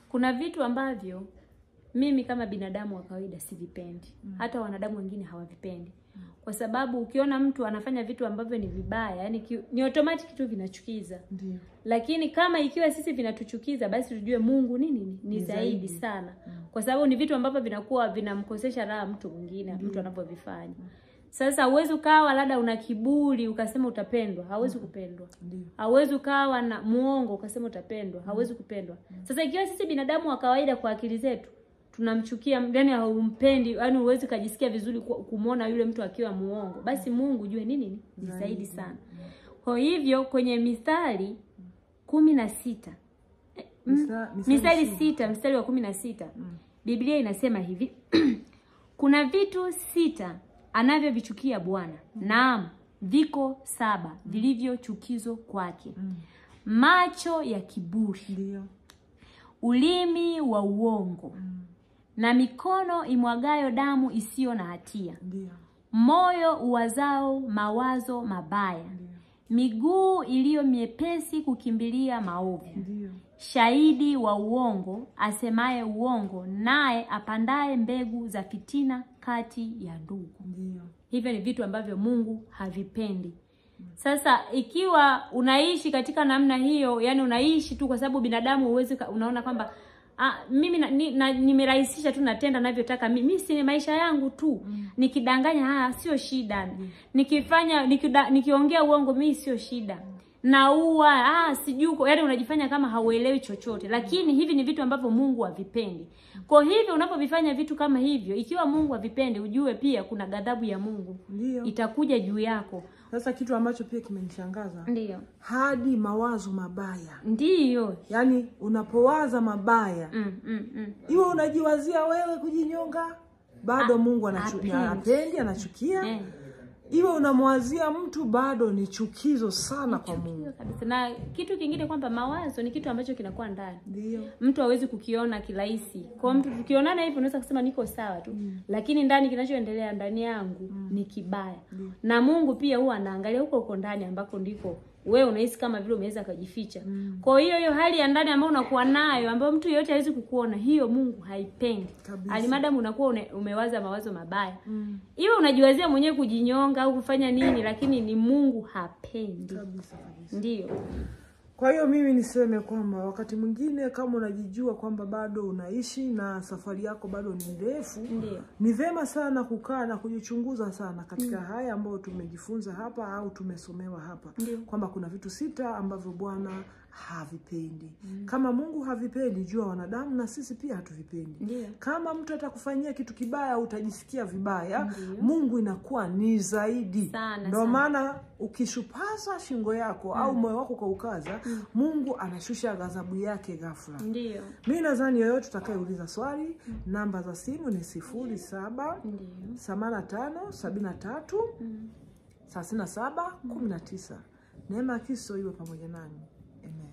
Kuna vitu ambavyo mimi kama binadamu wa kawaida sivipendi. Hata wanadamu wengine hawavipendi. Kwa sababu ukiona mtu anafanya vitu ambavyo ni vibaya, yani ni automatic tu vinachukiza. Ndiyo. Lakini kama ikiwa sisi vinatuchukiza, basi tujue Mungu ni zaidi sana. Kwa sababu ni vitu ambavyo vinakuwa vinamkosesha raha mtu mwingine, mtu anapovifanya. Sasa uwezi ukawa labda una kiburi ukasema utapendwa, hauwezi kupendwa. Hauwezi ukawa na muongo ukasema utapendwa, hauwezi kupendwa. Sasa ikiwa sisi binadamu wa kawaida kwa akili zetu tunamchukia, yani haumpendi, yani uwezi kujisikia vizuri kumuona yule mtu akiwa muongo, basi Mungu jue ni zaidi sana. Kwa hivyo kwenye Mithali 16 Mithali 6 mstari wa 16 Biblia inasema hivi kuna vitu 6 anavyovichukia Bwana, naam viko 7 vilivyo chukizo kwake. Macho ya kiburi, ndio, ulimi wa uongo, na mikono imwagayo damu isiyo na hatia. Ndio. Moyo uwazao mawazo mabaya. Ndio. Miguu iliyo miepesi kukimbilia maovu. Ndio. Shahidi wa uongo asemaye uongo, naye apandaye mbegu za fitina kati ya ndugu. Ndio. Hivyo ni vitu ambavyo Mungu havipendi. Sasa ikiwa unaishi katika namna hiyo, yani unaishi tu kwa sababu binadamu uwezi unaona kwamba mimi nimerahisisha tu natenda ninavyotaka mimi, si maisha yangu tu. Nikidanganya sio shida. Nikifanya nikiongea uongo mimi sio shida. Naua sijuko, yani unajifanya kama hauelewi chochote. Lakini hivi ni vitu ambavyo Mungu havipendi. Kwa hivyo unapovifanya vitu kama hivyo, ikiwa Mungu havipendi, ujue pia kuna ghadhabu ya Mungu. Ndio. Itakuja juu yako. Sasa kitu ambacho pia kimenishangaza, ndio, hadi mawazo mabaya. Ndio. Yani unapowaza mabaya, iwe unajiwazia wewe kujinyonga, bado Mungu anapendi, anachukia. Iwe unamwazia mtu, bado ni chukizo sana kwa Mungu. Na kitu kingine kwamba mawazo ni kitu ambacho kinakuwa ndani. Ndio. Mtu hawezi kukiona kirahisi. Kwa mtu ukionana hivi unaweza kusema niko sawa tu. Lakini ndani kinachoendelea ndani yangu ni kibaya. Na Mungu pia huwa anaangalia huko ndani ambako ndiko wewe unahisi kama vile umeweza kujificha. Kwa hiyo hali ya ndani ambayo unakuwa nayo, ambayo mtu yote hawezi kukuona, hiyo Mungu haipendi. Alimadamu unakuwa umewaza mawazo mabaya. Iwe unajiwazia mwenyewe kujinyonga au kufanya nini, lakini ni Mungu hapendi. Kabisa. Ndio. Kwa hiyo mimi niseme kwamba wakati mwingine kama unajijua kwamba bado unaishi na safari yako bado ni ndefu, ni vema sana kukaa na kujichunguza sana katika haya ambayo tumejifunza hapa au tumesomewa hapa, kwamba kuna vitu 6 ambavyo Bwana havipendi. Kama Mungu havipendi, jua wanadamu na sisi pia hatuvipendi. Kama mtu atakufanyia kitu kibaya utajisikia vibaya, Mungu inakuwa ni zaidi. Ndio maana ukishupaza shingo yako au moyo wako kwa ukaza, Mungu anashusha ghadhabu yake ghafla. Ndio. Mimi nadhani yoyote utakayeuliza swali, namba za simu ni 07 85 73 37 19. Neema ya Kristo iwe pamoja nanyi. Amen.